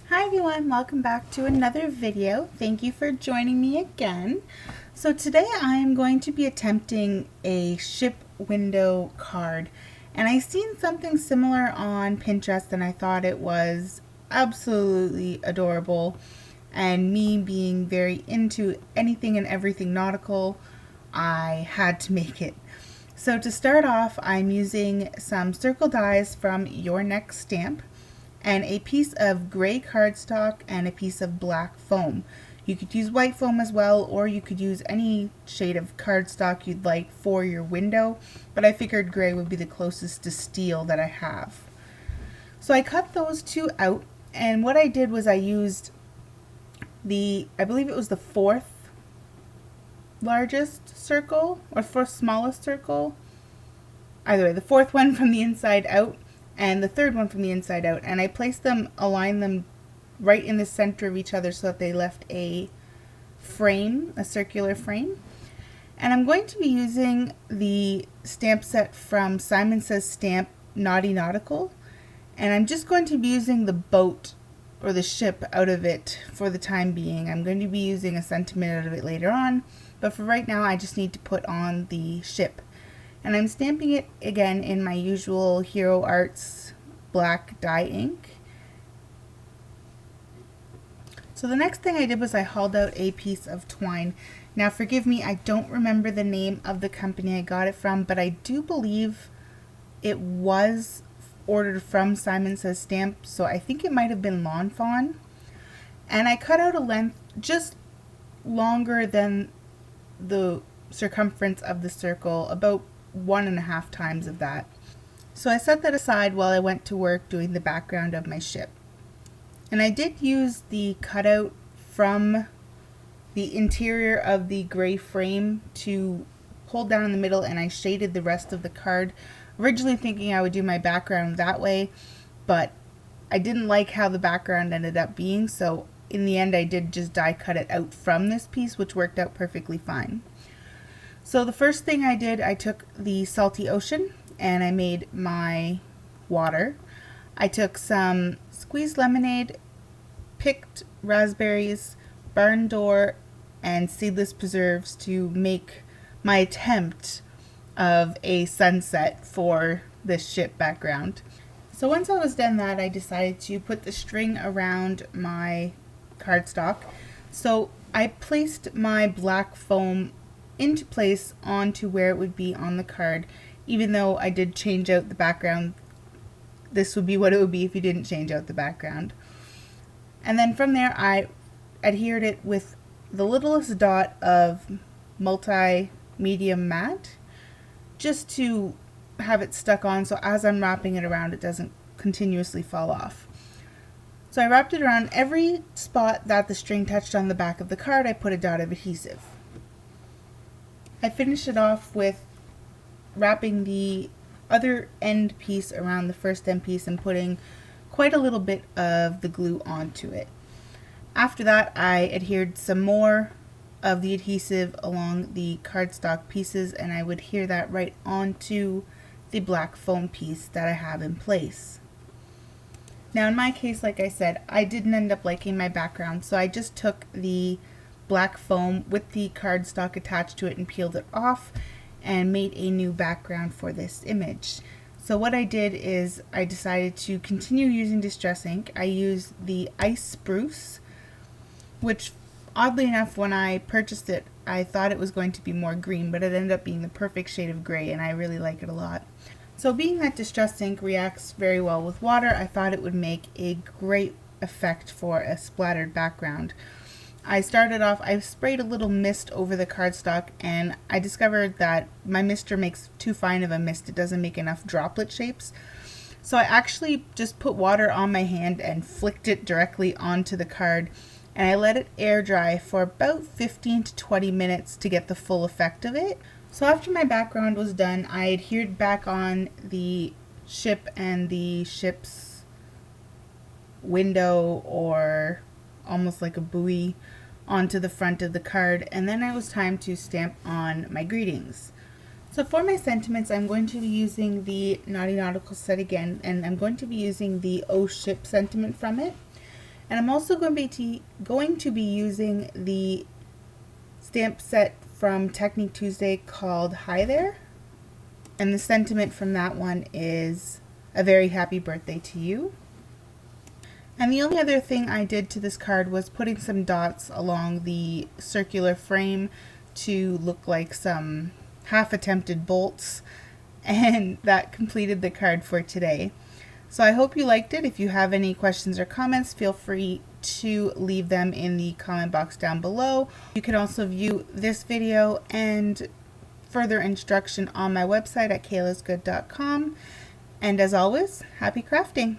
Hi everyone, welcome back to another video. Thank you for joining me again. So today I am going to be attempting a ship window card, and I seen something similar on Pinterest and I thought it was absolutely adorable, and me being very into anything and everything nautical, I had to make it. So to start off, I'm using some circle dies from Your Next Stamp and a piece of gray cardstock and a piece of black foam. You could use white foam as well, or you could use any shade of cardstock you'd like for your window, but I figured gray would be the closest to steel that I have. So I cut those two out, and what I did was I used I believe it was the fourth largest circle, or fourth smallest circle. Either way, the fourth one from the inside out, and the third one from the inside out, and I placed them, aligned them right in the center of each other so that they left a frame, a circular frame. And I'm going to be using the stamp set from Simon Says Stamp Naughty Nautical, and I'm just going to be using the boat or the ship out of it for the time being. I'm going to be using a sentiment out of it later on, but for right now I just need to put on the ship. And I'm stamping it again in my usual Hero Arts black dye ink. So the next thing I did was I hauled out a piece of twine. Now forgive me, I don't remember the name of the company I got it from, but I do believe it was ordered from Simon Says Stamp, so I think it might have been Lawn Fawn. And I cut out a length just longer than the circumference of the circle, about 1.5 times of that. So I set that aside while I went to work doing the background of my ship. And I did use the cutout from the interior of the gray frame to hold down in the middle, and I shaded the rest of the card, originally thinking I would do my background that way, but I didn't like how the background ended up being, so in the end I did just die cut it out from this piece, which worked out perfectly fine. So the first thing I did, I took the salty ocean and I made my water. I took some squeezed lemonade, picked raspberries, barn door, and seedless preserves to make my attempt of a sunset for this ship background. So once I was done that, I decided to put the string around my cardstock. So I placed my black foam into place onto where it would be on the card. Even though I did change out the background, this would be what it would be if you didn't change out the background. And then from there I adhered it with the littlest dot of multi-medium matte, just to have it stuck on so as I'm wrapping it around it doesn't continuously fall off. So I wrapped it around every spot that the string touched on the back of the card. I put a dot of adhesive. I finished it off with wrapping the other end piece around the first end piece and putting quite a little bit of the glue onto it. After that, I adhered some more of the adhesive along the cardstock pieces, and I would adhere that right onto the black foam piece that I have in place. Now in my case, like I said, I didn't end up liking my background, so I just took the black foam with the cardstock attached to it and peeled it off and made a new background for this image. So what I did is I decided to continue using distress ink. I used the Ice Spruce, which oddly enough when I purchased it I thought it was going to be more green, but it ended up being the perfect shade of gray, and I really like it a lot. So being that distress ink reacts very well with water, I thought it would make a great effect for a splattered background. I started off, I sprayed a little mist over the cardstock, and I discovered that my mister makes too fine of a mist. It doesn't make enough droplet shapes. So I actually just put water on my hand and flicked it directly onto the card, and I let it air dry for about 15 to 20 minutes to get the full effect of it. So after my background was done, I adhered back on the ship and the ship's window, or almost like a buoy, onto the front of the card, and then it was time to stamp on my greetings. So for my sentiments, I'm going to be using the Naughty Nautical set again, and I'm going to be using the Oh Ship sentiment from it. And I'm also going to be using the stamp set from Technique Tuesday called Hi There. And the sentiment from that one is a very happy birthday to you. And the only other thing I did to this card was putting some dots along the circular frame to look like some half-attempted bolts, and that completed the card for today. So I hope you liked it. If you have any questions or comments, feel free to leave them in the comment box down below. You can also view this video and further instruction on my website at kaylasgood.com. And as always, happy crafting!